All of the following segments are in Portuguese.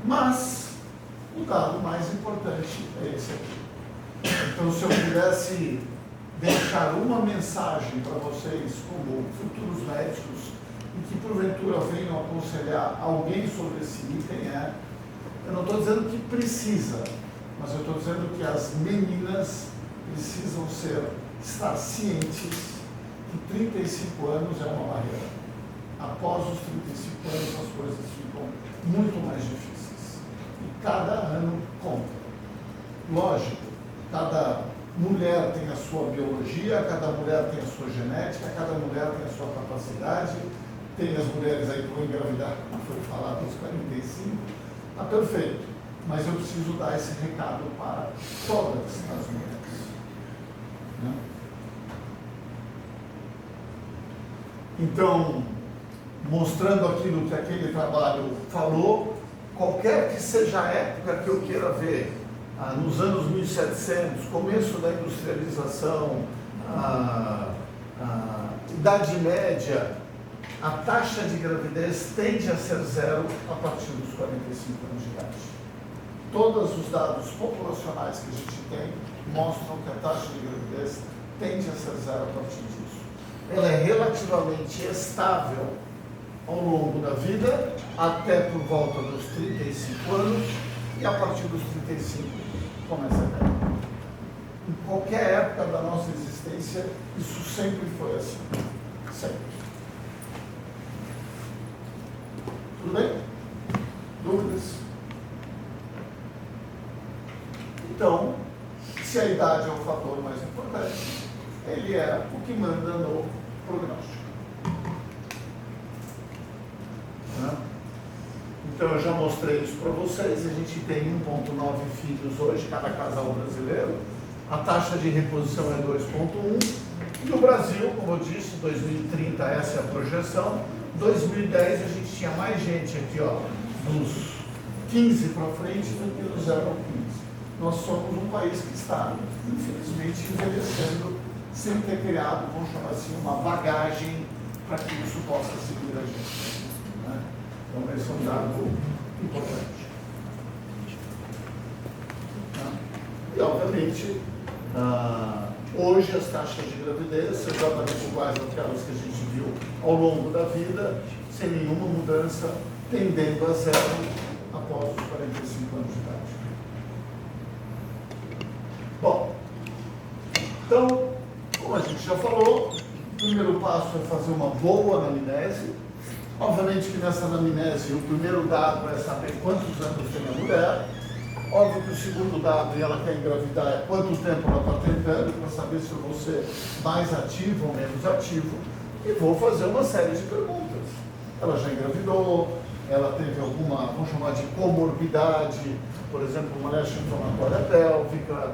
Mas o dado mais importante é esse aqui. Então, se eu pudesse deixar uma mensagem para vocês, como futuros médicos, e que porventura venham aconselhar alguém sobre esse item, eu não estou dizendo que precisa, mas eu estou dizendo que as meninas precisam estar cientes que 35 anos é uma barreira. Após os 35 anos as coisas ficam muito mais difíceis. E cada ano conta. Lógico, cada mulher tem a sua biologia, cada mulher tem a sua genética, cada mulher tem a sua capacidade. Tem as mulheres aí que vão engravidar, como foi falado, aos 45. Está perfeito. Mas eu preciso dar esse recado para todas as mulheres. Né? Então, mostrando aquilo que aquele trabalho falou, qualquer que seja a época que eu queira ver, nos anos 1700, começo da industrialização, Idade Média, a taxa de gravidez tende a ser zero a partir dos 45 anos de idade. Todos os dados populacionais que a gente tem mostram que a taxa de gravidez tende a ser zero a partir disso. Ela é relativamente estável ao longo da vida, até por volta dos 35 anos, e a partir dos 35 começa a cair. Em qualquer época da nossa existência, isso sempre foi assim. Sempre. Tudo bem? Dúvidas? Então, se a idade é o fator mais importante, ele é o que manda no prognóstico. Então, eu já mostrei isso para vocês. A gente tem 1,9 filhos hoje, cada casal brasileiro. A taxa de reposição é 2,1. E no Brasil, como eu disse, 2030 essa é a projeção. 2010 a gente tinha mais gente aqui, ó, dos 15 para frente do que dos 0 ao 15. Nós somos um país que está, infelizmente, envelhecendo sem ter criado, vamos chamar assim, uma bagagem para que isso possa seguir a gente. Né? Então, esse é um dado importante. E, obviamente, hoje as taxas de gravidez são exatamente iguais àquelas que a gente viu ao longo da vida, sem nenhuma mudança, tendendo a zero após os 45 anos de idade. Bom, então, como a gente já falou, o primeiro passo é fazer uma boa anamnese. Obviamente que nessa anamnese o primeiro dado é saber quantos anos tem a mulher. Óbvio que o segundo dado, e ela quer engravidar, é quanto tempo ela está tentando, para saber se eu vou ser mais ativo ou menos ativo. E vou fazer uma série de perguntas. Ela já engravidou, ela teve alguma, vamos chamar de comorbidade, por exemplo, uma lesão inflamatória pélvica,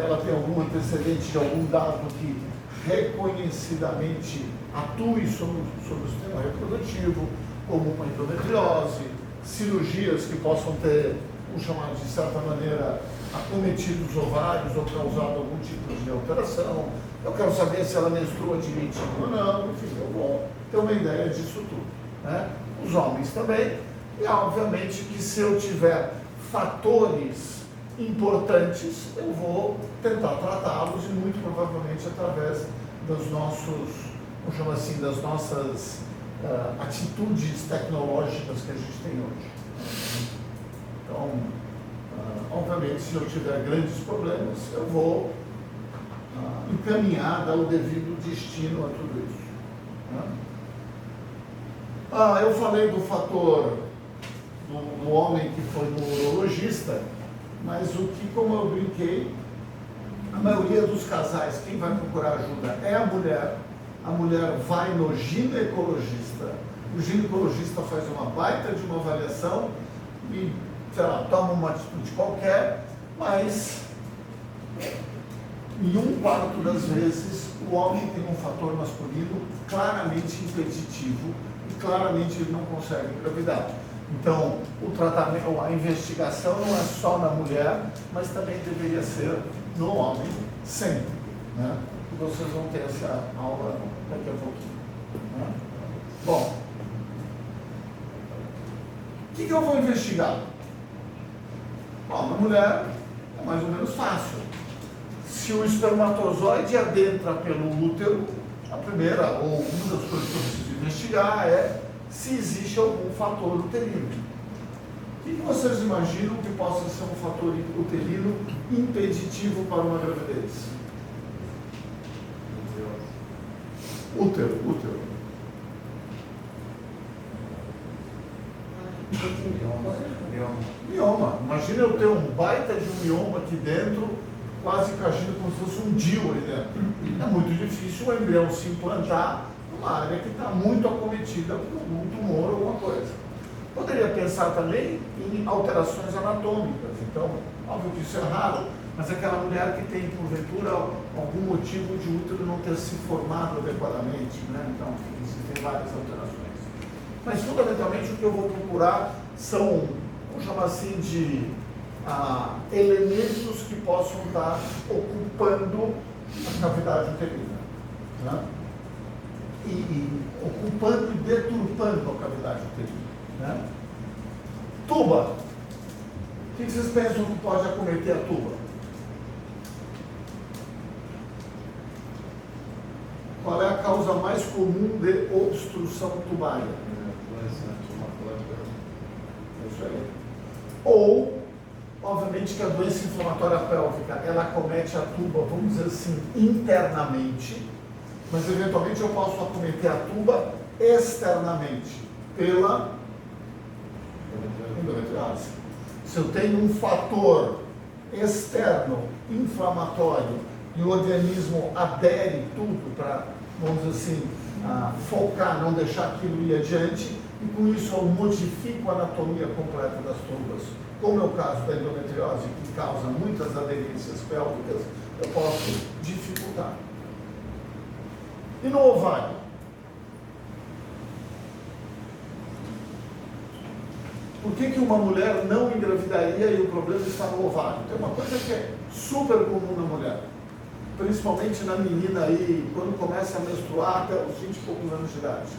ela tem algum antecedente de algum dado que reconhecidamente atue sobre o sistema reprodutivo, como uma endometriose, cirurgias que possam ter, vamos chamar de certa maneira, acometido os ovários ou causado algum tipo de alteração. Eu quero saber se ela menstrua direitinho ou não, enfim, eu vou ter uma ideia disso tudo. Né? Os homens também, e obviamente que se eu tiver fatores importantes, eu vou tentar tratá-los e muito provavelmente através dos nossos, vamos chamar assim, das nossas atitudes tecnológicas que a gente tem hoje. Então, obviamente, se eu tiver grandes problemas, eu vou encaminhar, dar o devido destino a tudo isso. Né? Eu falei do fator do homem que foi no urologista, mas o que, como eu brinquei, a maioria dos casais, quem vai procurar ajuda é a mulher vai no ginecologista, o ginecologista faz uma baita de uma avaliação e, sei lá, toma uma atitude qualquer, mas em 1/4 das vezes o homem tem um fator masculino claramente impeditivo e claramente ele não consegue engravidar. Então, o tratamento, a investigação não é só na mulher, mas também deveria ser no homem sempre. Né? E vocês vão ter essa aula daqui a pouquinho. Né? Bom, o que eu vou investigar? Bom, na mulher é mais ou menos fácil. Se o espermatozoide adentra pelo útero, a primeira ou uma das coisas que eu preciso investigar é se existe algum fator uterino. O que vocês imaginam que possa ser um fator uterino impeditivo para uma gravidez? Útero. Mioma. Imagina eu ter um baita de um mioma aqui dentro, quase que agindo como se fosse um DIU ali dentro. É muito difícil o embrião se implantar numa área que está muito acometida por algum tumor ou alguma coisa. Poderia pensar também em alterações anatômicas. Então, óbvio que isso é raro, mas aquela mulher que tem, porventura, algum motivo de útero não ter se formado adequadamente, né? Então, existem várias alterações. Mas, fundamentalmente, o que eu vou procurar são, vamos chamar assim, de elementos que possam estar ocupando a cavidade uterina, né? E ocupando e deturpando a cavidade uterina, né? Tuba. O que vocês pensam que pode acometer a tuba? Qual é a causa mais comum de obstrução tubária? É isso aí. Ou, obviamente, que a doença inflamatória pélvica, ela acomete a tuba, vamos dizer assim, internamente, mas eventualmente eu posso acometer a tuba externamente, pela endometriose. Se eu tenho um fator externo inflamatório e o organismo adere tudo para, vamos dizer assim, focar, não deixar aquilo ir adiante, e com isso eu modifico a anatomia completa das tubas, como é o caso da endometriose, que causa muitas aderências pélvicas, eu posso dificultar. E no ovário? Por que uma mulher não engravidaria e o problema está no ovário? Tem uma coisa que é super comum na mulher, principalmente na menina aí, quando começa a menstruar até os 20 e poucos anos de idade.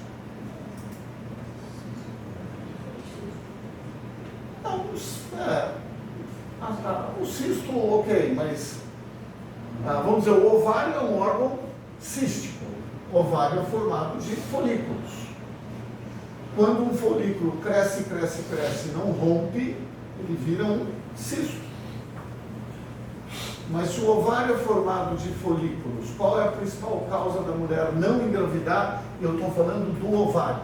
Não, o cisto, ok, mas vamos dizer, o ovário é um órgão cístico. O ovário é formado de folículos. Quando um folículo cresce e não rompe, ele vira um cisto. Mas se o ovário é formado de folículos, qual é a principal causa da mulher não engravidar? Eu estou falando do ovário.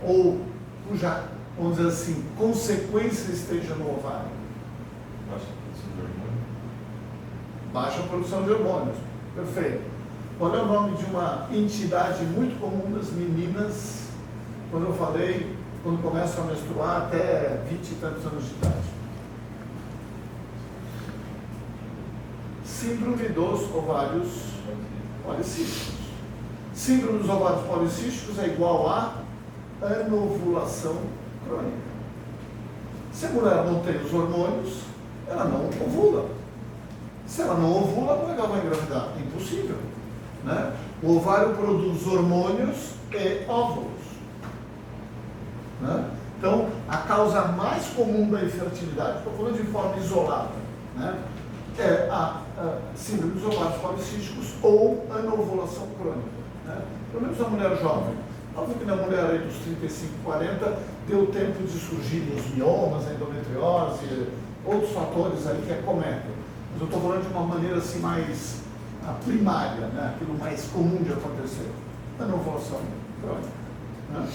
Ou cuja, vamos dizer assim, consequência esteja no ovário. Baixa produção de hormônios. Perfeito. Qual é o nome de uma entidade muito comum das meninas, quando eu falei, quando começam a menstruar até 20 e tantos anos de idade? Síndrome dos ovários policísticos. Síndrome dos ovários policísticos é igual a anovulação crônica. Se a mulher não tem os hormônios, ela não ovula. Se ela não ovula, como é que ela vai engravidar? Impossível, né? O ovário produz hormônios e óvulos, né? Então, a causa mais comum da infertilidade, estou falando de forma isolada, né, é a síndrome dos ovários policísticos ou anovulação crônica, né? Pelo menos na mulher jovem. Óbvio que na mulher aí dos 35, 40, deu tempo de surgir os miomas, a endometriose, outros fatores aí que acometem. Mas eu estou falando de uma maneira assim mais primária, né? Aquilo mais comum de acontecer. Anovulação crônica, né?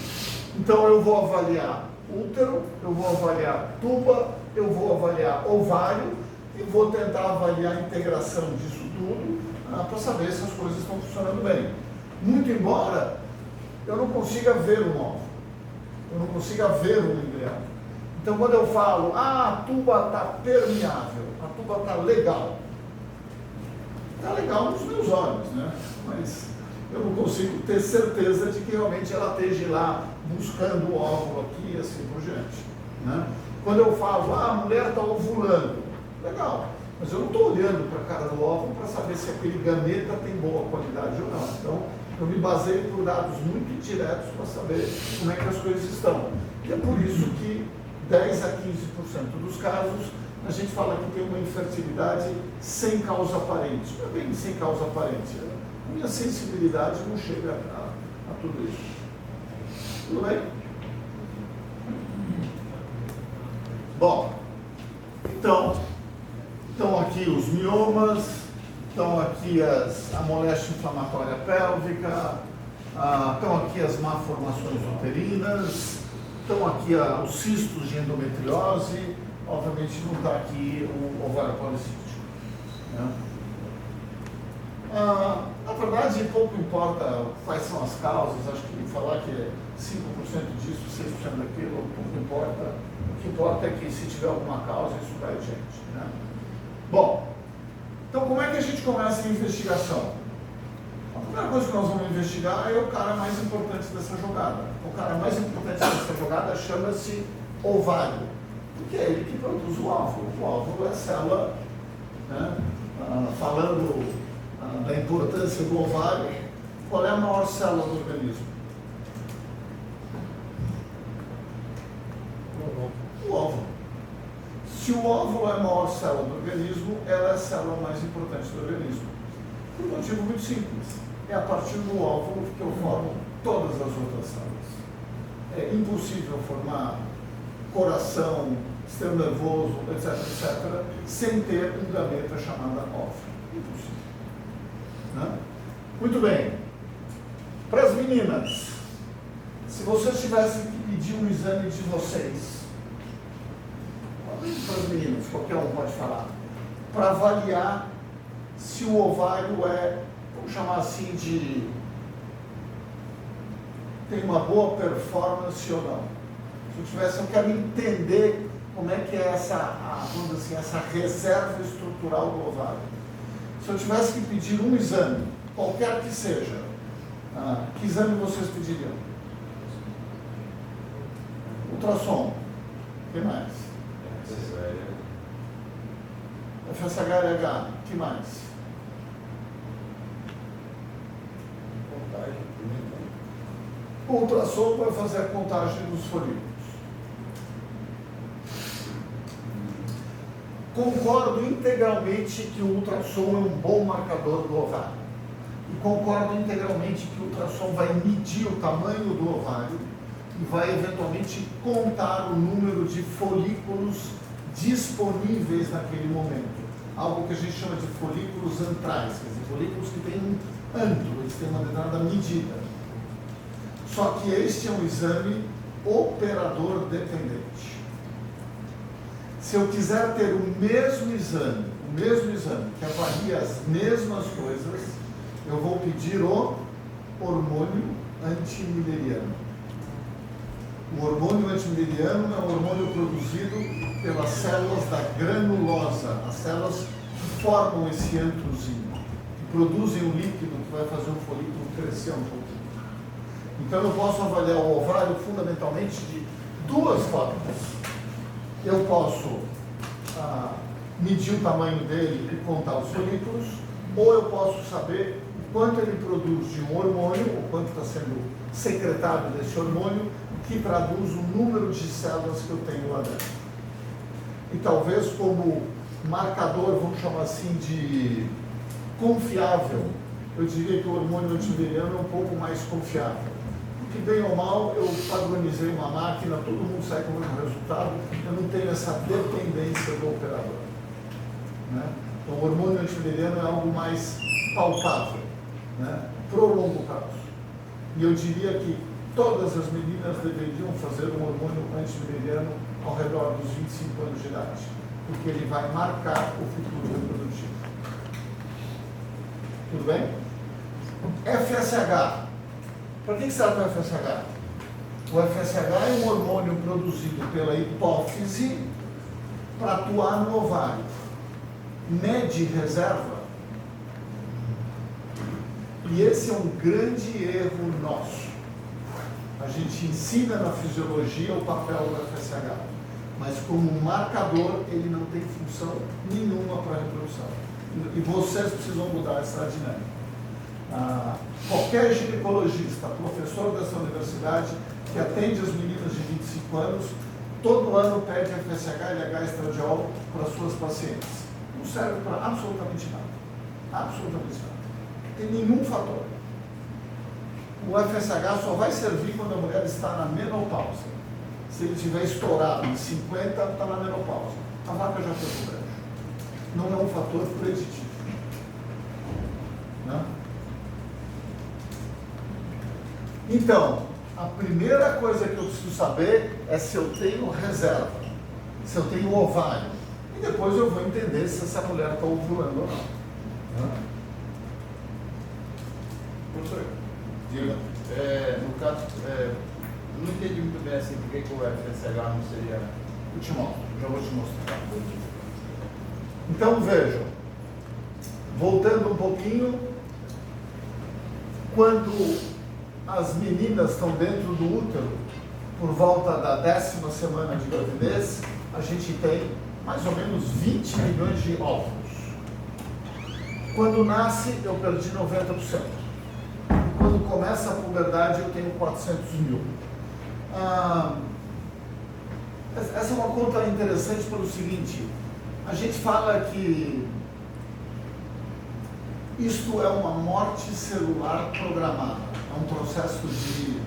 Então eu vou avaliar útero, eu vou avaliar tuba, eu vou avaliar ovário e vou tentar avaliar a integração disso tudo para saber se as coisas estão funcionando bem. Muito embora eu não consiga ver um óvulo, eu não consiga ver um embrião. Então quando eu falo, a tuba está permeável, a tuba está legal nos meus olhos, né? Mas eu não consigo ter certeza de que realmente ela esteja lá buscando o óvulo aqui e assim por diante, né? Quando eu falo, a mulher está ovulando, legal, mas eu não estou olhando para a cara do óvulo para saber se aquele gameta tem boa qualidade ou não. Então, eu me baseio por dados muito indiretos para saber como é que as coisas estão. E é por isso que 10 a 15% dos casos, a gente fala que tem uma infertilidade sem causa aparente. Não é bem sem causa aparente. A minha sensibilidade não chega a tudo isso. Tudo bem? Bom, então, estão aqui os miomas, estão aqui a moléstia inflamatória pélvica, estão aqui as malformações uterinas, estão aqui os cistos de endometriose, obviamente não está aqui o ovário policístico. Né? Na verdade, pouco importa quais são as causas, acho que falar que é 5% disso, 6% daquilo, pouco importa. O que importa é que se tiver alguma causa, isso vai adiante. Né? Bom, então como é que a gente começa a investigação? A primeira coisa que nós vamos investigar é o cara mais importante dessa jogada. O cara mais importante dessa jogada chama-se ovário, porque é ele que produz o óvulo. O óvulo é a célula, né? Falando da importância do ovário, qual é a maior célula do organismo? O óvulo. Se o óvulo é a maior célula do organismo, ela é a célula mais importante do organismo. Por um motivo muito simples. É a partir do óvulo que eu formo todas as outras células. É impossível formar coração, sistema nervoso, etc., etc., sem ter um gameta chamado óvulo. Impossível. Né? Muito bem. Para as meninas, se vocês tivessem que pedir um exame de vocês, para as meninas, qualquer um pode falar, para avaliar se o ovário vamos chamar assim tem uma boa performance ou não. Se eu quero entender como é que é vamos dizer assim, essa reserva estrutural do ovário. Se eu tivesse que pedir um exame, qualquer que seja, que exame vocês pediriam? Ultrassom. O que mais? FSH-LH. O que mais? O ultrassom vai fazer a contagem dos folículos. Concordo integralmente que o ultrassom é um bom marcador do ovário. E concordo integralmente que o ultrassom vai medir o tamanho do ovário e vai eventualmente contar o número de folículos disponíveis naquele momento. Algo que a gente chama de folículos antrais, quer dizer, folículos que têm um antro, eles têm uma determinada medida. Só que este é um exame operador dependente. Se eu quiser ter o mesmo exame que avalia as mesmas coisas, eu vou pedir o hormônio antimileriano. O hormônio antimileriano é um hormônio produzido pelas células da granulosa, as células que formam esse antrozinho, que produzem um líquido que vai fazer o folículo crescer um pouquinho. Então eu posso avaliar o ovário fundamentalmente de duas formas. Eu posso medir o tamanho dele e contar os folículos, ou eu posso saber o quanto ele produz de um hormônio, o quanto está sendo secretado desse hormônio, que traduz o número de células que eu tenho lá dentro. E talvez como marcador, vamos chamar assim, de confiável, eu diria que o hormônio antimileriano é um pouco mais confiável. Porque bem ou mal, eu padronizei uma máquina, todo mundo sai com o mesmo resultado, eu não tenho essa dependência do operador. Né? Então o hormônio antimileriano é algo mais palpável, né? Pro longo prazo. E eu diria que todas as meninas deveriam fazer um hormônio antimileriano ao redor dos 25 anos de idade, porque ele vai marcar o futuro reprodutivo. Tudo bem? FSH. Para que serve o FSH? O FSH é um hormônio produzido pela hipófise para atuar no ovário. Mede reserva. E esse é um grande erro nosso. A gente ensina na fisiologia o papel do FSH, mas como marcador ele não tem função nenhuma para a reprodução. E vocês precisam mudar essa dinâmica. Qualquer ginecologista, professor dessa universidade, que atende as meninas de 25 anos, todo ano pede FSH e LH estradiol para suas pacientes. Não serve para absolutamente nada. Absolutamente nada. Não tem nenhum fator. O FSH só vai servir quando a mulher está na menopausa. Se ele tiver estourado em 50, está na menopausa. A vaca já foi pro brejo. Não é um fator preditivo. Né? Então, a primeira coisa que eu preciso saber é se eu tenho reserva, se eu tenho ovário. E depois eu vou entender se essa mulher está ovulando ou não. Professor, diga, no caso, não entendi muito bem assim, por que o FSH não seria... Eu te mostro, já vou te mostrar. Então vejam, voltando um pouquinho, quando as meninas estão dentro do útero, por volta da 10ª semana de gravidez, a gente tem mais ou menos 20 milhões de óvulos. Quando nasce, eu perdi 90%. E quando começa a puberdade, eu tenho 400 mil. Essa é uma conta interessante pelo seguinte: a gente fala que isto é uma morte celular programada, é um processo de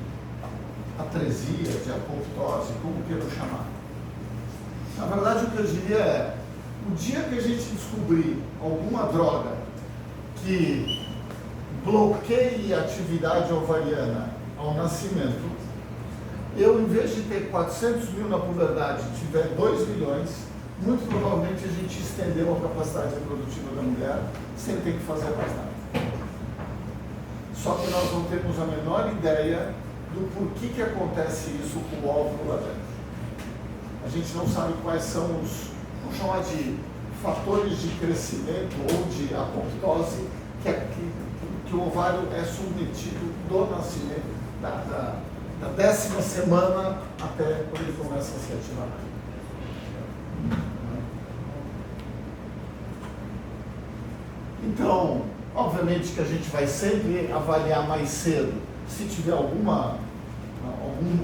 atresia, de apoptose, como queiram chamar. Na verdade, o que eu diria é, o dia que a gente descobrir alguma droga que bloqueie a atividade ovariana ao nascimento, eu, em vez de ter 400 mil na puberdade, tiver 2 milhões, muito provavelmente a gente estendeu a capacidade reprodutiva da mulher sem ter que fazer mais nada. Só que nós não temos a menor ideia do porquê que acontece isso com o óvulo lá dentro. A gente não sabe quais são os, vamos chamar de fatores de crescimento ou de apoptose que o ovário é submetido do nascimento, da 10ª semana até quando ele começa a se ativar. Então, obviamente que a gente vai sempre avaliar mais cedo se tiver algum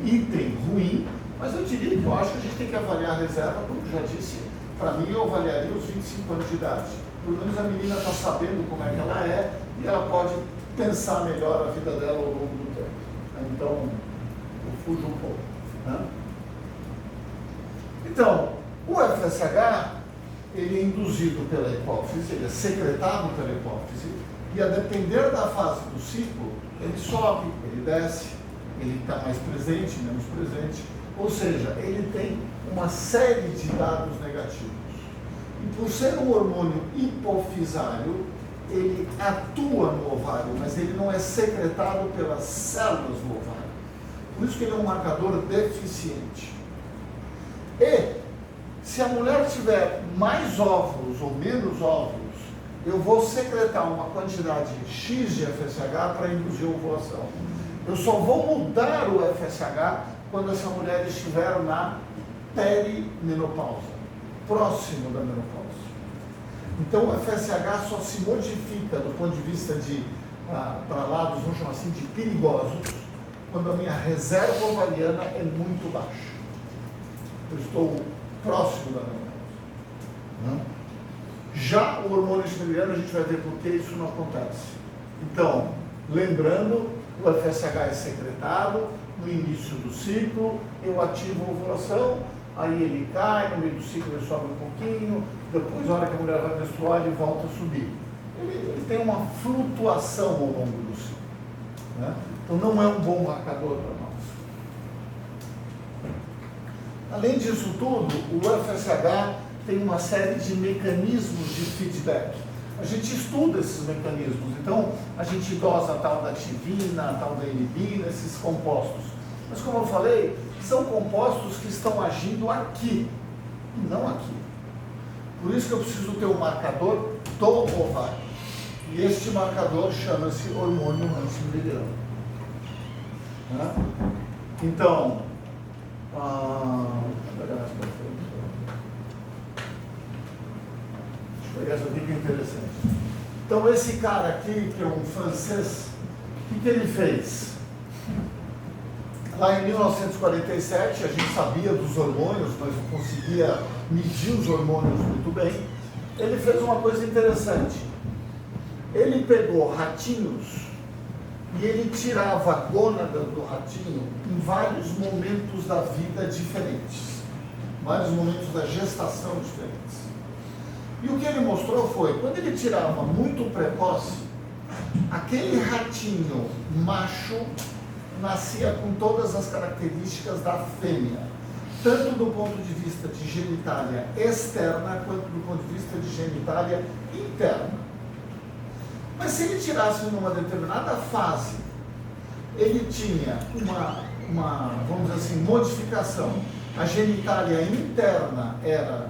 item ruim, mas eu diria que eu acho que a gente tem que avaliar a reserva, como eu já disse, para mim eu avaliaria os 25 anos de idade. Pelo menos a menina está sabendo como é que ela é e ela pode pensar melhor a vida dela ao longo do tempo. Então, eu fujo um pouco. Né? Então, o FSH, ele é induzido pela hipófise, ele é secretado pela hipófise, e a depender da fase do ciclo, ele sobe, ele desce, ele está mais presente, menos presente, ou seja, ele tem uma série de dados negativos. E por ser um hormônio hipofisário, ele atua no ovário, mas ele não é secretado pelas células do ovário. Por isso que ele é um marcador deficiente. E, se a mulher tiver mais óvulos ou menos óvulos, eu vou secretar uma quantidade X de FSH para induzir a ovulação. Eu só vou mudar o FSH quando essa mulher estiver na perimenopausa, próximo da menopausa. Então o FSH só se modifica do ponto de vista de, para lados, vamos chamar assim, de perigosos, quando a minha reserva ovariana é muito baixa. Eu estou próximo da menopausa. Já o hormônio estradiol, a gente vai ver por que isso não acontece. Então, lembrando, o FSH é secretado no início do ciclo, eu ativo a ovulação, aí ele cai, no meio do ciclo ele sobe um pouquinho, depois, na hora que a mulher vai menstruar, ele volta a subir. Ele tem uma flutuação ao longo do ciclo. Né? Então, não é um bom marcador para nós. Além disso tudo, o FSH tem uma série de mecanismos de feedback. A gente estuda esses mecanismos, então a gente dosa a tal da ativina, a tal da inibina, esses compostos. Mas como eu falei, são compostos que estão agindo aqui, e não aqui. Por isso que eu preciso ter um marcador do ovário. E este marcador chama-se hormônio antimiligrama. Né? Então, essa dica é interessante. Então, esse cara aqui, que é um francês, o que ele fez? Lá em 1947, a gente sabia dos hormônios, mas não conseguia medir os hormônios muito bem. Ele fez uma coisa interessante. Ele pegou ratinhos e ele tirava a gônada do ratinho em vários momentos da vida diferentes, vários momentos da gestação diferentes. E o que ele mostrou foi, quando ele tirava muito precoce, aquele ratinho macho nascia com todas as características da fêmea, tanto do ponto de vista de genitália externa, quanto do ponto de vista de genitália interna. Mas se ele tirasse numa determinada fase, ele tinha uma vamos dizer assim, modificação. A genitália interna era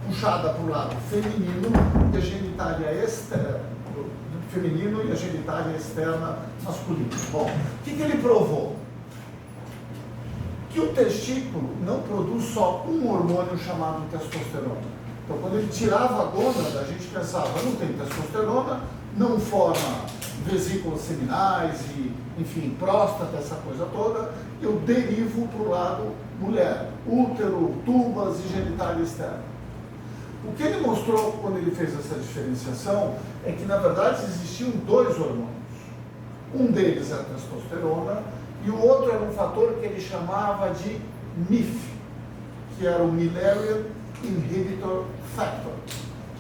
puxada para o lado feminino e a genitália externa, feminino e a genitália externa masculina. Bom, o que ele provou? Que o testículo não produz só um hormônio chamado testosterona. Então, quando ele tirava a gônada, a gente pensava, não tem testosterona, não forma vesículas seminais e, enfim, próstata, essa coisa toda, eu derivo para o lado mulher, útero, tubas e genitália externa. O que ele mostrou quando ele fez essa diferenciação é que, na verdade, existiam dois hormônios. Um deles era a testosterona e o outro era um fator que ele chamava de MIF, que era o Millerian Inhibitor Factor.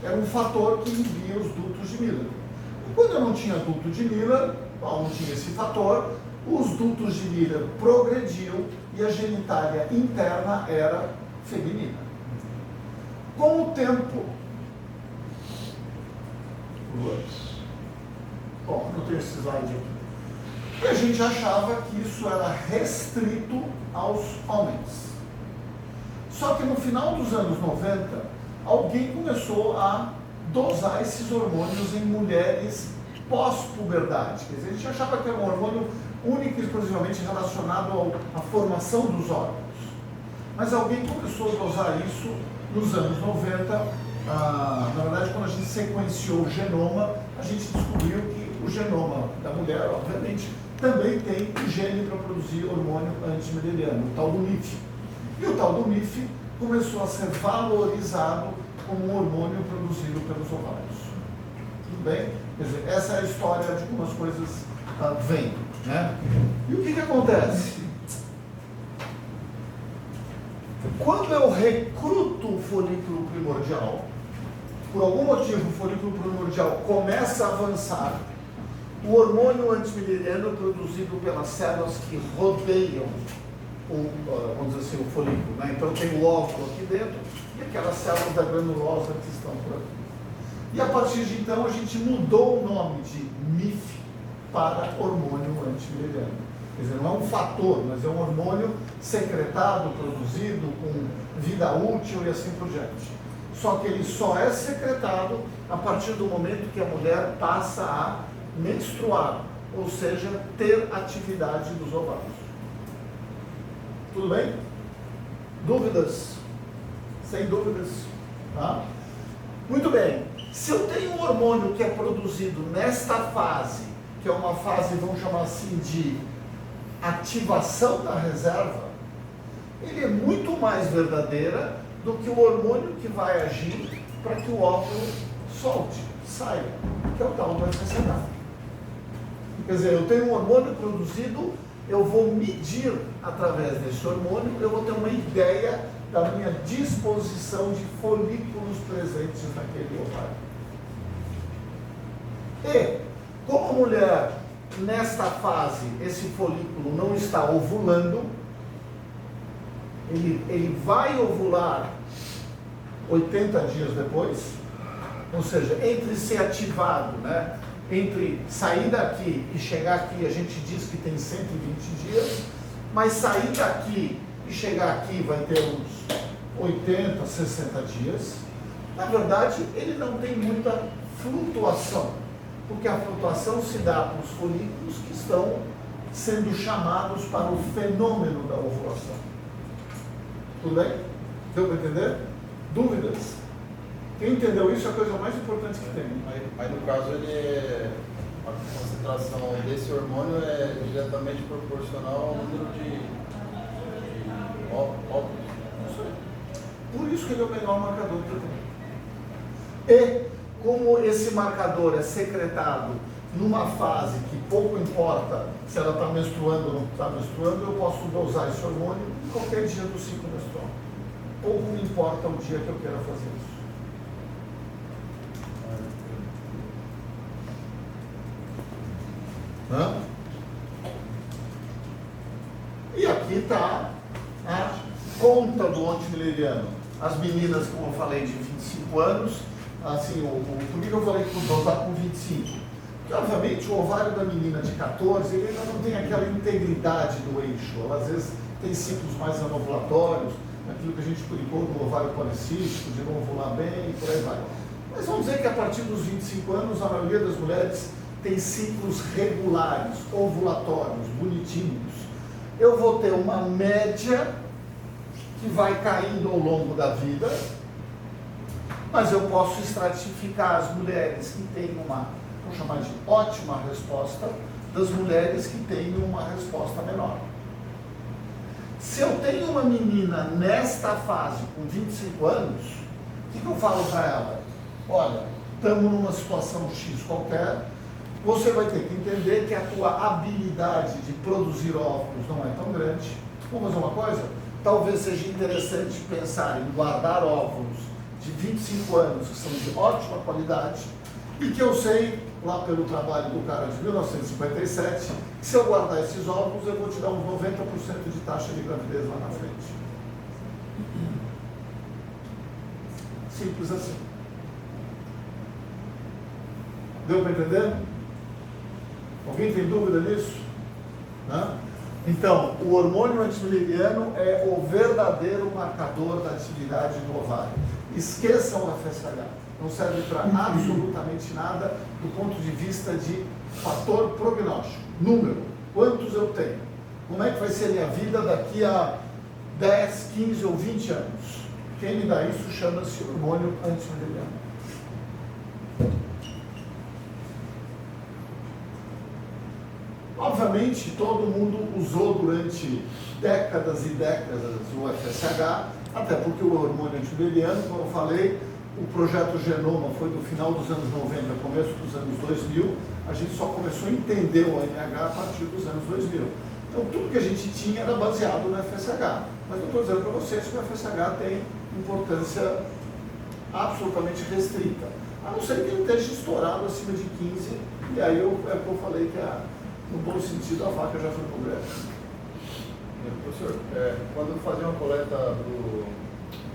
Era um fator que inibia os dutos de Miller. E quando eu não tinha duto de Miller, não tinha esse fator, os dutos de Miller progrediam e a genitália interna era feminina. Com o tempo, bom, não tenho esse slide aqui, e a gente achava que isso era restrito aos homens. Só que no final dos anos 90, alguém começou a dosar esses hormônios em mulheres pós-puberdade. Quer dizer, a gente achava que era um hormônio único e exclusivamente relacionado à formação dos órgãos. Mas alguém começou a dosar isso nos anos 90, na verdade, quando a gente sequenciou o genoma, a gente descobriu que o genoma da mulher, obviamente, também tem o gene para produzir hormônio antimileriano, o tal do MIF. E o tal do MIF começou a ser valorizado como um hormônio produzido pelos ovários. Tudo bem? Quer dizer, essa é a história de como as coisas vêm, né? E o que acontece? Quando eu recruto o folículo primordial, por algum motivo o folículo primordial começa a avançar, o hormônio antimileriano produzido pelas células que rodeiam vamos dizer assim, o folículo, né? Então tem o óvulo aqui dentro e aquelas células da granulosa que estão por aqui. E a partir de então a gente mudou o nome de MIF para hormônio antimileriano. Quer dizer, não é um fator, mas é um hormônio secretado, produzido, com vida útil e assim por diante. Só que ele só é secretado a partir do momento que a mulher passa a menstruar, ou seja, ter atividade dos ovários. Tudo bem? Dúvidas? Sem dúvidas? Tá? Muito bem. Se eu tenho um hormônio que é produzido nesta fase, que é uma fase, vamos chamar assim, de ativação da reserva, ele é muito mais verdadeira do que o hormônio que vai agir para que o óvulo solte, saia, que é o tal do FSH. Quer dizer, eu tenho um hormônio produzido, eu vou medir através desse hormônio, eu vou ter uma ideia da minha disposição de folículos presentes naquele ovário. E, como a mulher, nesta fase, esse folículo não está ovulando, ele vai ovular 80 dias depois, ou seja, entre ser ativado, né, entre sair daqui e chegar aqui, a gente diz que tem 120 dias, mas sair daqui e chegar aqui vai ter uns 80, 60 dias. Na verdade, ele não tem muita flutuação, porque a flutuação se dá para os folículos que estão sendo chamados para o fenômeno da ovulação. Tudo bem? Deu para entender? Dúvidas? Quem entendeu isso é a coisa mais importante que tem. Aí no caso a concentração desse hormônio é diretamente proporcional ao número de óvulos. Por isso que ele é o melhor marcador que eu tenho. E como esse marcador é secretado numa fase que pouco importa se ela está menstruando ou não está menstruando, eu posso dosar esse hormônio em qualquer dia do ciclo menstrual. Pouco me importa o dia que eu queira fazer isso. E aqui está a conta do antimileriano. As meninas, como eu falei, de 25 anos, assim, por que eu falei que dosar com 25? Porque, obviamente, o ovário da menina de 14, ele ainda não tem aquela integridade do eixo. Ela, às vezes, tem ciclos mais anovulatórios, aquilo que a gente explicou do ovário policístico, de não ovular bem, e por aí vai. Mas vamos dizer que a partir dos 25 anos, a maioria das mulheres tem ciclos regulares, ovulatórios, bonitinhos. Eu vou ter uma média que vai caindo ao longo da vida, mas eu posso estratificar as mulheres que têm uma, vamos chamar de ótima resposta, das mulheres que têm uma resposta menor. Se eu tenho uma menina nesta fase, com 25 anos, o que eu falo para ela? Olha, estamos numa situação X qualquer, você vai ter que entender que a tua habilidade de produzir óvulos não é tão grande. Vamos fazer uma coisa? Talvez seja interessante pensar em guardar óvulos de 25 anos, que são de ótima qualidade, e que eu sei, lá pelo trabalho do cara de 1957, que se eu guardar esses óvulos, eu vou te dar uns 90% de taxa de gravidez lá na frente. Simples assim. Deu para entender? Alguém tem dúvida nisso? Não? Então, o hormônio antimileriano é o verdadeiro marcador da atividade do ovário. Esqueçam o FSH. Não serve para absolutamente nada do ponto de vista de fator prognóstico. Número. Quantos eu tenho? Como é que vai ser minha vida daqui a 10, 15 ou 20 anos? Quem me dá isso chama-se hormônio antimileriano. Obviamente, todo mundo usou durante décadas e décadas o FSH, até porque o hormônio antimileriano, como eu falei, o projeto Genoma foi do final dos anos 90, começo dos anos 2000, a gente só começou a entender o AMH a partir dos anos 2000. Então, tudo que a gente tinha era baseado no FSH. Mas eu estou dizendo para vocês que o FSH tem importância absolutamente restrita, a não ser que ele esteja estourado acima de 15, e aí é o que eu falei que no bom sentido, a vaca já foi para o brejo. Professor, quando fazia uma coleta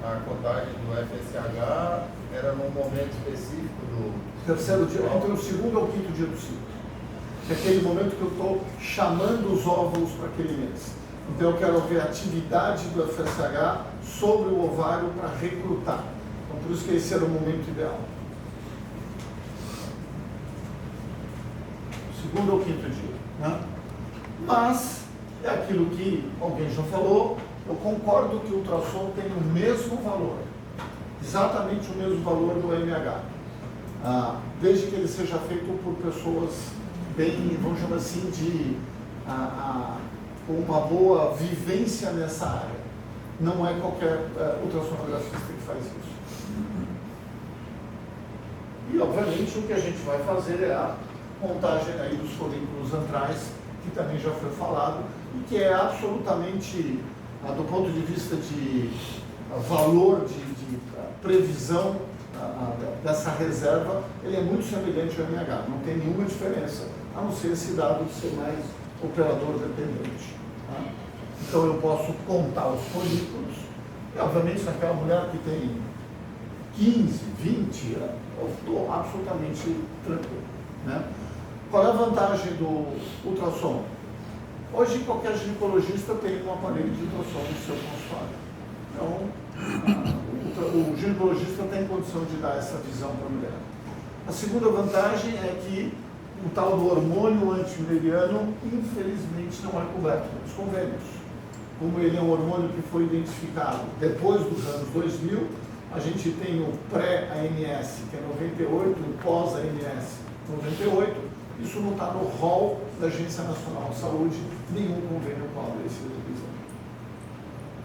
a contagem do FSH, era num momento específico do terceiro dia, entre o segundo ao quinto dia do ciclo. Que é aquele momento que eu estou chamando os óvulos para aquele mês. Então eu quero ver a atividade do FSH sobre o ovário para recrutar. Então por isso que esse era o momento ideal. Segundo ou quinto dia. Né? Mas, é aquilo que alguém já falou, eu concordo que o ultrassom tem o mesmo valor, exatamente o mesmo valor do AMH, desde que ele seja feito por pessoas bem, vamos chamar assim, com uma boa vivência nessa área. Não é qualquer ultrassonografista que faz isso. E, obviamente, o que a gente vai fazer é a montagem aí dos folículos antrais, que também já foi falado, e que é absolutamente, do ponto de vista de valor, de previsão dessa reserva, ele é muito semelhante ao MH, não tem nenhuma diferença, a não ser esse dado de ser mais operador dependente. Tá? Então eu posso contar os folículos, e obviamente naquela mulher que tem 15, 20, eu estou absolutamente tranquilo. Né? Qual é a vantagem do ultrassom? Hoje qualquer ginecologista tem um aparelho de ultrassom no seu consultório. Então, o ginecologista tem condição de dar essa visão para a mulher. A segunda vantagem é que o tal do hormônio antimileriano, infelizmente, não é coberto pelos convênios. Como ele é um hormônio que foi identificado depois dos anos 2000, a gente tem o pré-AMS, que é 98, o pós-AMS, 98, Isso não está no rol da Agência Nacional de Saúde, nenhum convênio cobre esse exame.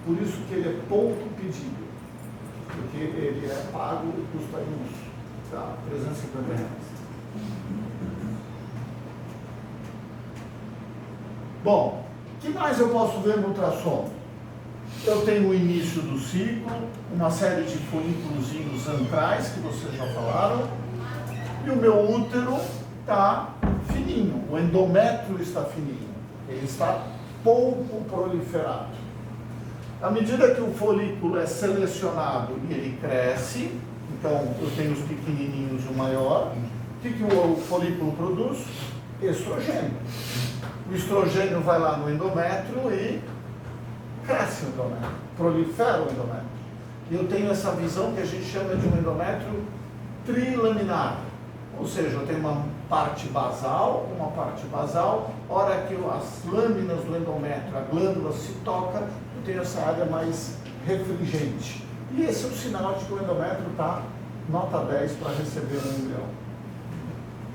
Por isso que ele é pouco pedido, porque ele é pago e custa uns R$350. Bom, o que mais eu posso ver no ultrassom? Eu tenho o início do ciclo, uma série de folículos antrais, que vocês já falaram, e o meu útero está fininho, o endométrio está fininho, ele está pouco proliferado. À medida que o folículo é selecionado e ele cresce, então eu tenho os pequenininhos e o maior, o que o folículo produz? Estrogênio. O estrogênio vai lá no endométrio e cresce o endométrio, prolifera o endométrio. E eu tenho essa visão que a gente chama de um endométrio trilaminar. Ou seja, eu tenho uma parte basal, hora que as lâminas do endométrio, a glândula se toca, eu tenho essa área mais refringente. E esse é o sinal de que o endométrio está nota 10 para receber um embrião.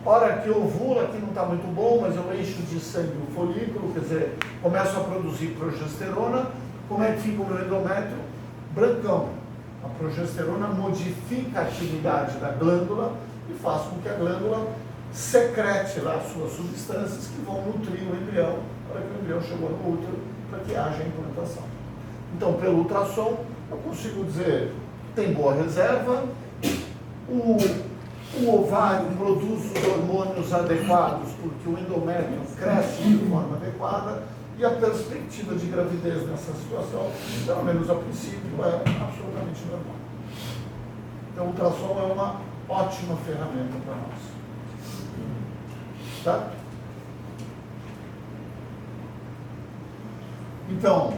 Hora que ovula, aqui não está muito bom, mas eu encho de sangue o folículo, quer dizer, começo a produzir progesterona. Como é que fica o meu endométrio? Brancão. A progesterona modifica a atividade da glândula e faz com que a glândula secrete lá as suas substâncias que vão nutrir o embrião, para que o embrião chegou no útero, para que haja implantação. Então, pelo ultrassom, eu consigo dizer que tem boa reserva, o ovário produz os hormônios adequados, porque o endométrio cresce de forma adequada, e a perspectiva de gravidez nessa situação, pelo menos a princípio, é absolutamente normal. Então, o ultrassom é uma ótima ferramenta para nós. Tá? Então,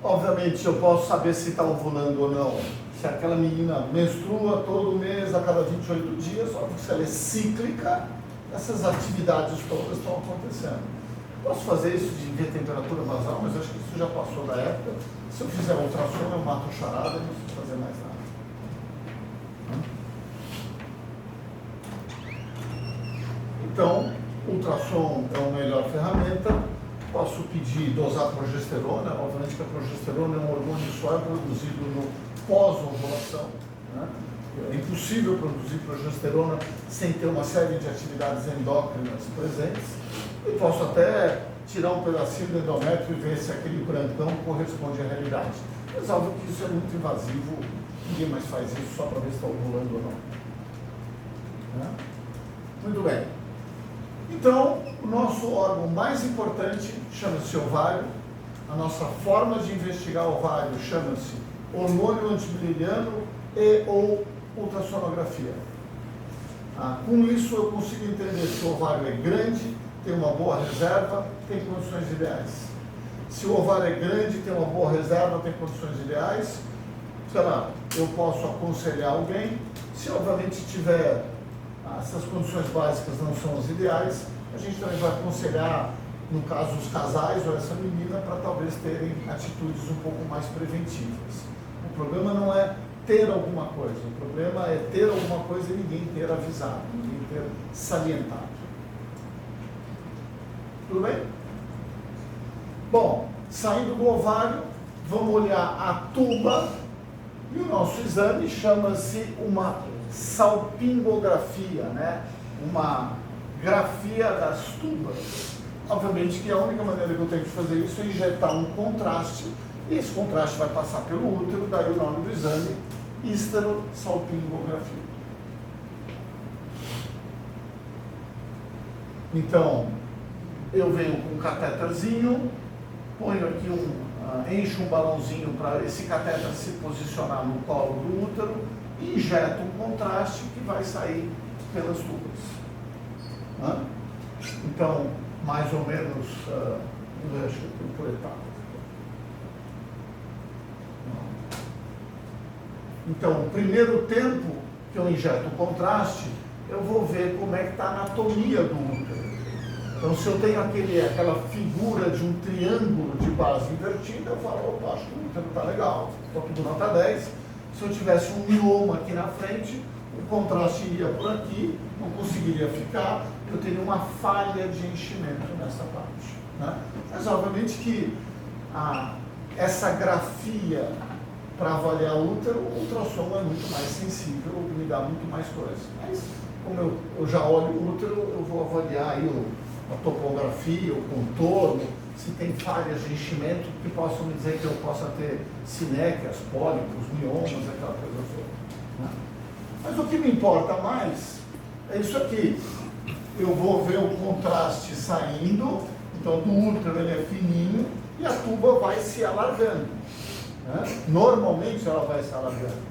obviamente, eu posso saber se está ovulando ou não. Se aquela menina menstrua todo mês, a cada 28 dias, óbvio que se ela é cíclica, essas atividades todas estão acontecendo. Posso fazer isso de ver temperatura basal, mas acho que isso já passou da época. Se eu fizer ultrassom, eu mato charada e não preciso fazer mais nada. Então, ultrassom é a melhor ferramenta. Posso pedir dosar progesterona, obviamente que a progesterona é um hormônio só é produzido no pós-ovulação. Né? É impossível produzir progesterona sem ter uma série de atividades endócrinas presentes. E posso até tirar um pedacinho do endométrio e ver se aquele brancão corresponde à realidade. Mas óbvio que isso é muito invasivo, ninguém mais faz isso só para ver se está ovulando ou não. Né? Muito bem. Então, o nosso órgão mais importante chama-se ovário. A nossa forma de investigar o ovário chama-se hormônio antibiliano e ou ultrassonografia. Com isso, eu consigo entender se o ovário é grande, tem uma boa reserva, tem condições ideais. Se o ovário é grande, tem uma boa reserva, tem condições ideais, sei lá, eu posso aconselhar alguém. Se obviamente tiver essas condições básicas não são as ideais, a gente também vai aconselhar, no caso, os casais ou essa menina, para talvez terem atitudes um pouco mais preventivas. O problema não é ter alguma coisa, o problema é ter alguma coisa e ninguém ter avisado, ninguém ter salientado. Tudo bem? Bom, saindo do ovário, vamos olhar a tuba, e o nosso exame chama-se uma salpingografia, né? Uma grafia das tubas. Obviamente que a única maneira que eu tenho de fazer isso é injetar um contraste, e esse contraste vai passar pelo útero, daí o nome do exame, histerosalpingografia. Então, eu venho com um catéterzinho, ponho aqui encho um balãozinho para esse catéter se posicionar no colo do útero, e injeto um contraste que vai sair pelas tubas. Então, mais ou menos, acho que por etapas. Então, o primeiro tempo que eu injeto o contraste, eu vou ver como é que está a anatomia do útero. Então, se eu tenho aquela figura de um triângulo de base invertida, eu falo, opa, acho que o útero está legal, estou tudo nota 10. Se eu tivesse um mioma aqui na frente, o contraste iria por aqui, não conseguiria ficar, eu tenho uma falha de enchimento nessa parte. Né? Mas, obviamente, que essa grafia para avaliar o útero, o ultrassom é muito mais sensível, me dá muito mais coisa. Mas, como eu já olho o útero, eu vou avaliar aí a topografia, o contorno, se tem falhas de enchimento que possam me dizer que eu possa ter sinéquias, pólipos, miomas, aquela coisa toda. Né? Mas o que me importa mais é isso aqui. Eu vou ver o contraste saindo, então do útero ele é fininho e a tuba vai se alargando. Né? Normalmente ela vai se alargando.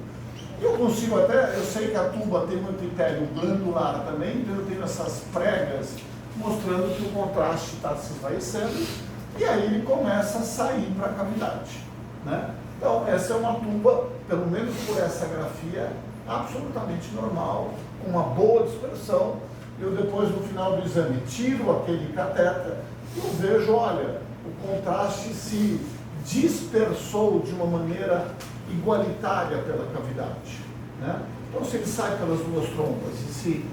Eu consigo até, eu sei que a tuba tem um epitélio glandular também, então eu tenho essas pregas mostrando que o contraste está se esvaecendo e aí ele começa a sair para a cavidade. Né? Então essa é uma tuba, pelo menos por essa grafia, absolutamente normal, com uma boa dispersão. Eu depois no final do exame tiro aquele catéter e eu vejo, olha, o contraste se dispersou de uma maneira igualitária pela cavidade. Né? Então se ele sai pelas duas trompas e se,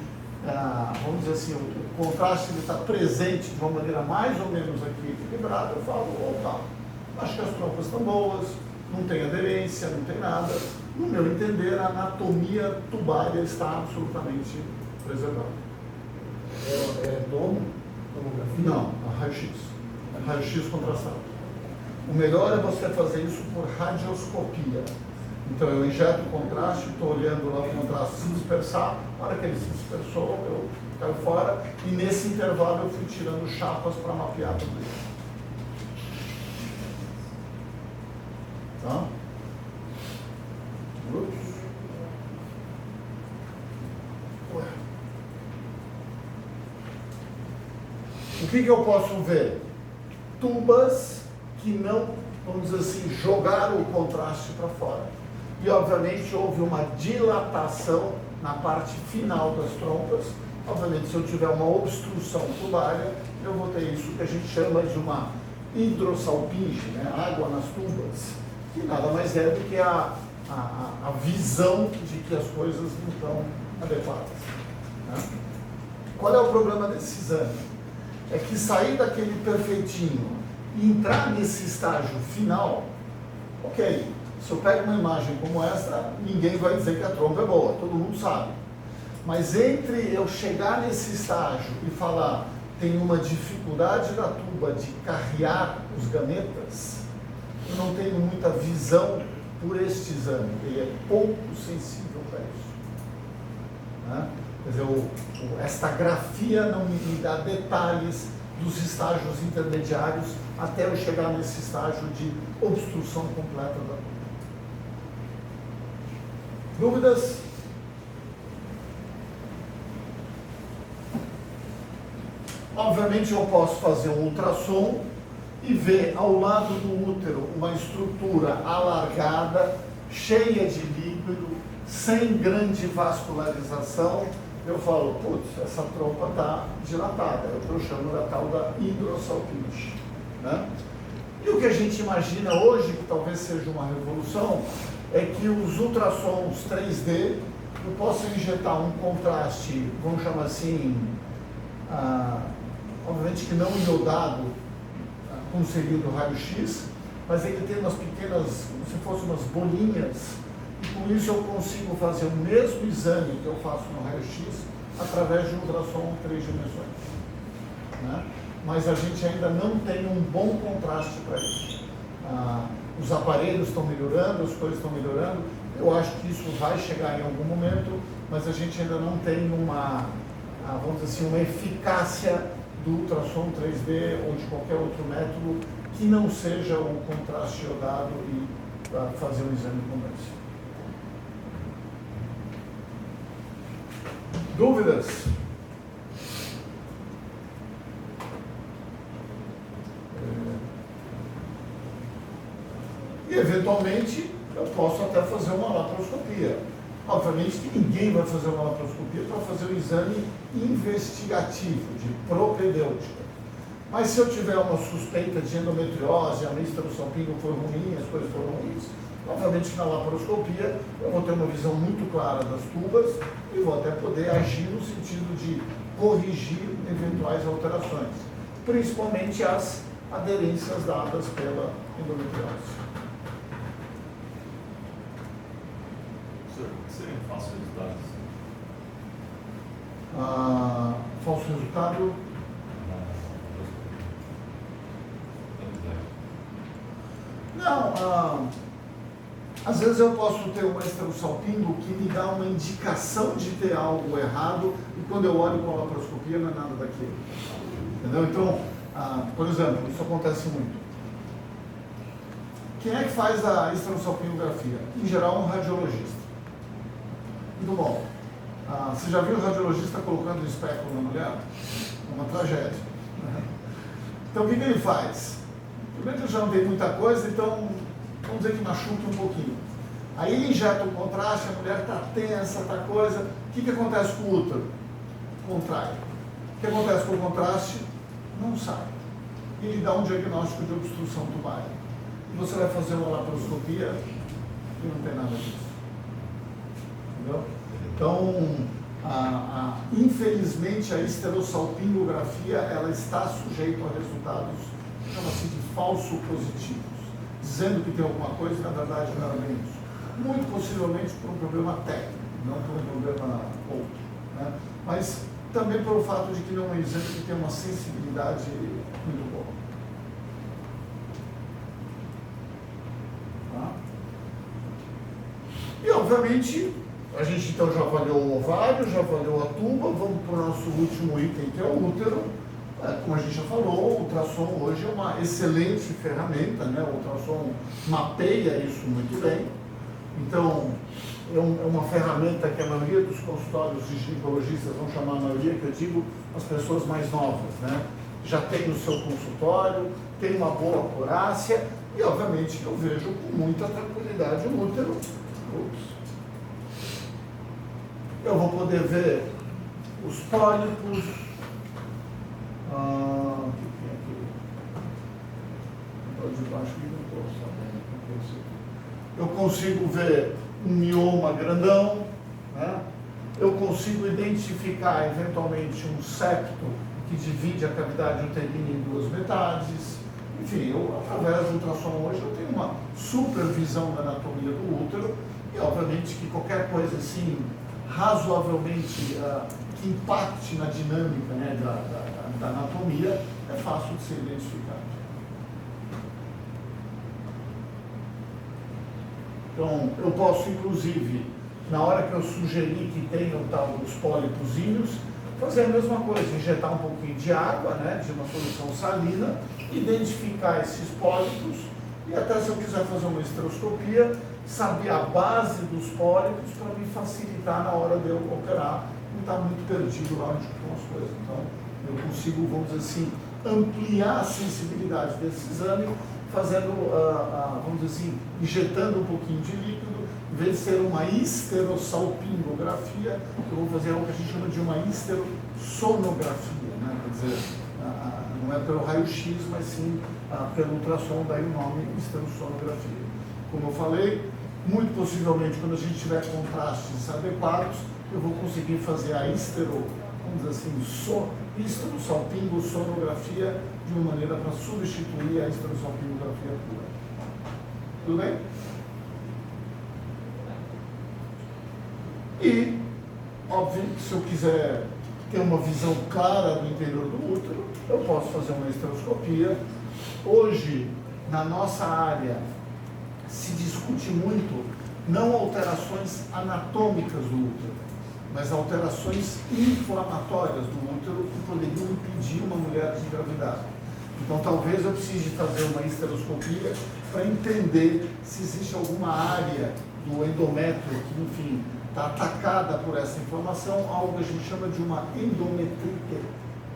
vamos dizer assim, o contraste está presente de uma maneira mais ou menos aqui equilibrada, eu falo, opa, acho que as trompas estão boas, não tem aderência, não tem nada. No meu entender, a anatomia tubária está absolutamente preservada. É tomo? Tomografia? Não, a raio-x. Raio-x contrastado. O melhor é você fazer isso por radioscopia. Então eu injeto o contraste, estou olhando lá o contraste se dispersar, na hora que ele se dispersou, eu caio fora, e nesse intervalo eu fui tirando chapas para mapear tudo isso. Tá? Ups. Ué. O que eu posso ver? Tubas que não, vamos dizer assim, jogaram o contraste para fora. E, obviamente, houve uma dilatação na parte final das trompas. Obviamente, se eu tiver uma obstrução tubária, eu vou ter isso que a gente chama de uma hidrossalpinge, né? Água nas tubas, que nada mais é do que a visão de que as coisas não estão adequadas. Né? Qual é o problema desse exame? É que sair daquele perfeitinho e entrar nesse estágio final, ok, se eu pego uma imagem como essa, ninguém vai dizer que a trompa é boa, todo mundo sabe. Mas entre eu chegar nesse estágio e falar, tem uma dificuldade da tuba de carrear os gametas, eu não tenho muita visão por este exame, ele é pouco sensível para isso. Né? Quer dizer, esta grafia não me dá detalhes dos estágios intermediários até eu chegar nesse estágio de obstrução completa da tuba. Dúvidas? Obviamente eu posso fazer um ultrassom e ver ao lado do útero uma estrutura alargada, cheia de líquido, sem grande vascularização. Eu falo, putz, essa trompa está dilatada, é o que eu chamo da tal da hidrossalpinge. Né? E o que a gente imagina hoje, que talvez seja uma revolução, é que os ultrassons 3D, eu posso injetar um contraste, vamos chamar assim, obviamente que não iodado, como seria o do raio-x, mas ele tem umas pequenas, como se fossem umas bolinhas, e com isso eu consigo fazer o mesmo exame que eu faço no raio-x através de um ultrassom 3 dimensões. Né? Mas a gente ainda não tem um bom contraste para isso. Os aparelhos estão melhorando, as coisas estão melhorando, eu acho que isso vai chegar em algum momento, mas a gente ainda não tem uma, vamos dizer assim, uma eficácia do ultrassom 3D ou de qualquer outro método que não seja o contraste iodado e para fazer um exame como esse. Dúvidas? E, eventualmente, eu posso até fazer uma laparoscopia. Obviamente que ninguém vai fazer uma laparoscopia para fazer um exame investigativo, de propedêutica. Mas se eu tiver uma suspeita de endometriose, a minha hidrossalpinge não foi ruim, as coisas foram ruins, obviamente que na laparoscopia eu vou ter uma visão muito clara das tubas e vou até poder agir no sentido de corrigir eventuais alterações, principalmente as aderências dadas pela endometriose. Professor, o que seriam falsos resultados? Falso resultado? Não, às vezes eu posso ter uma esterossalpingo que me dá uma indicação de ter algo errado e quando eu olho com a laparoscopia não é nada daquilo. Entendeu? Então, por exemplo, isso acontece muito. Quem é que faz a esterossalpingografia? Em geral, um radiologista. Muito bom. Você já viu o radiologista colocando espéculo na mulher? É uma tragédia. Então, o que ele faz? Primeiro, ele já não tem muita coisa, então, vamos dizer que machuque um pouquinho. Aí ele injeta o contraste, a mulher está tensa, está coisa. O que acontece com o útero? Contrai. O que acontece com o contraste? Não sai. E ele dá um diagnóstico de obstrução tubaria. E você vai fazer uma laparoscopia e não tem nada disso. Entendeu? Então, infelizmente, a esterossalpingografia ela está sujeita a resultados, chama-se de falso positivos, dizendo que tem alguma coisa e, na verdade, não era bem isso. Muito possivelmente por um problema técnico, não por um problema outro. Né? Mas também pelo fato de que não é um exame que tem uma sensibilidade muito boa. Tá? E, obviamente, a gente então já avaliou o ovário, já avaliou a tuba, vamos para o nosso último item, que é o útero. Como a gente já falou, o ultrassom hoje é uma excelente ferramenta, né? O ultrassom mapeia isso muito bem. Então, é uma ferramenta que a maioria dos consultórios de ginecologistas vão chamar a maioria, que eu digo, as pessoas mais novas, né? Já tem no seu consultório, tem uma boa acurácia e, obviamente, eu vejo com muita tranquilidade o útero. Eu vou poder ver os pólipos. O que tem aqui? De baixo que não estou sabendo o que é isso aqui. Eu consigo ver um mioma grandão, né? Eu consigo identificar eventualmente um septo que divide a cavidade uterina em duas metades. Enfim, através do ultrassom hoje eu tenho uma supervisão da anatomia do útero e obviamente que qualquer coisa assim razoavelmente que impacte na dinâmica, né, da anatomia é fácil de ser identificado. Então, eu posso, inclusive, na hora que eu sugerir que tenha o tal dos pólipozinhos, fazer a mesma coisa, injetar um pouquinho de água, né, de uma solução salina, identificar esses pólipos e até se eu quiser fazer uma esteroscopia, saber a base dos pólipos para me facilitar na hora de eu operar, não estar muito perdido lá onde estão as coisas. Então, eu consigo, vamos dizer assim, ampliar a sensibilidade desse exame, fazendo, vamos dizer assim, injetando um pouquinho de líquido, em vez de ser uma esterossalpingografia, eu vou fazer algo que a gente chama de uma esterossonografia, né? Quer dizer, não é pelo raio-x, mas sim pelo ultrassom, daí o nome esterossonografia. Como eu falei, muito possivelmente, quando a gente tiver contrastes adequados, eu vou conseguir fazer a vamos dizer assim, esterossalpingosonografia de uma maneira para substituir a esterossalpingografia pura. Tudo bem? E, óbvio, que se eu quiser ter uma visão clara do interior do útero, eu posso fazer uma esteroscopia. Hoje, na nossa área, se discute muito não alterações anatômicas do útero, mas alterações inflamatórias do útero que poderiam impedir uma mulher de engravidar. Então, talvez eu precise fazer uma esteroscopia para entender se existe alguma área do endométrio que, enfim, está atacada por essa inflamação, algo que a gente chama de uma endometrite,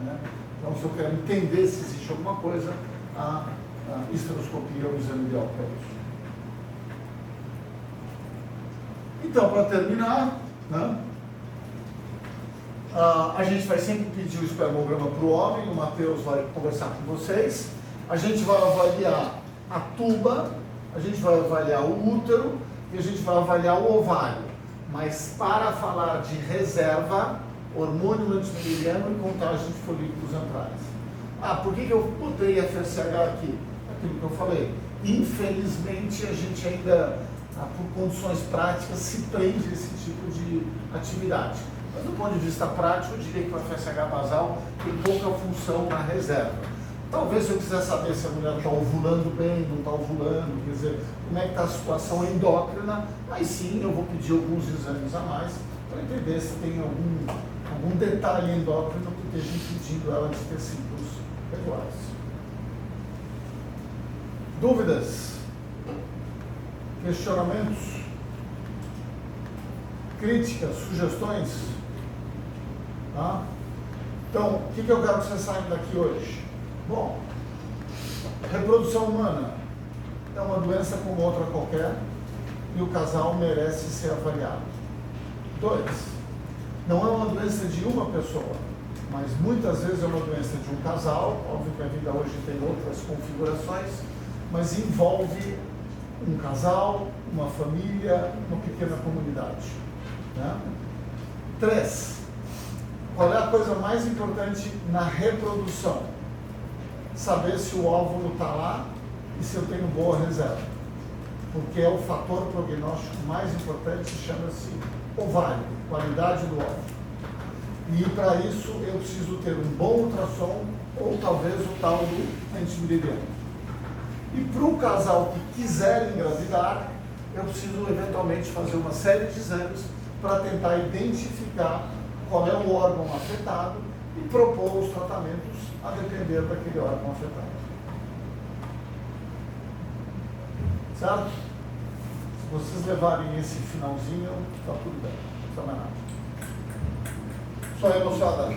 né? Então, se eu quero entender se existe alguma coisa, a esteroscopia é o exame ideal para isso. Então, para terminar, né, a gente vai sempre pedir o espermograma para o homem, o Matheus vai conversar com vocês. A gente vai avaliar a tuba, a gente vai avaliar o útero e a gente vai avaliar o ovário. Mas para falar de reserva, hormônio antimileriano e contagem de folículos antrais. Por que eu botei FSH aqui? Aquilo que eu falei. Infelizmente, a gente ainda, por condições práticas, se prende a esse tipo de atividade. Mas, do ponto de vista prático, eu diria que o FSH basal tem pouca função na reserva. Talvez, se eu quiser saber se a mulher está ovulando bem, não está ovulando, quer dizer, como é que está a situação endócrina, aí sim eu vou pedir alguns exames a mais para entender se tem algum detalhe endócrino que esteja impedindo ela de ter ciclos regulares. Dúvidas? Questionamentos? Críticas? Sugestões? Tá? Então, o que eu quero que vocês saibam daqui hoje? Bom, reprodução humana é uma doença como outra qualquer e o casal merece ser avaliado. 2, não é uma doença de uma pessoa, mas muitas vezes é uma doença de um casal. Óbvio que a vida hoje tem outras configurações, mas envolve um casal, uma família, uma pequena comunidade. Né? 3, qual é a coisa mais importante na reprodução? Saber se o óvulo está lá e se eu tenho boa reserva. Porque é o fator prognóstico mais importante, chama-se ovário, qualidade do óvulo. E para isso eu preciso ter um bom ultrassom ou talvez o tal do antimileriano. E para o casal que quiser engravidar, eu preciso eventualmente fazer uma série de exames para tentar identificar qual é o órgão afetado e propor os tratamentos a depender daquele órgão afetado. Certo? Se vocês levarem esse finalzinho, está tudo bem. Não precisa mais nada. Só emocionado.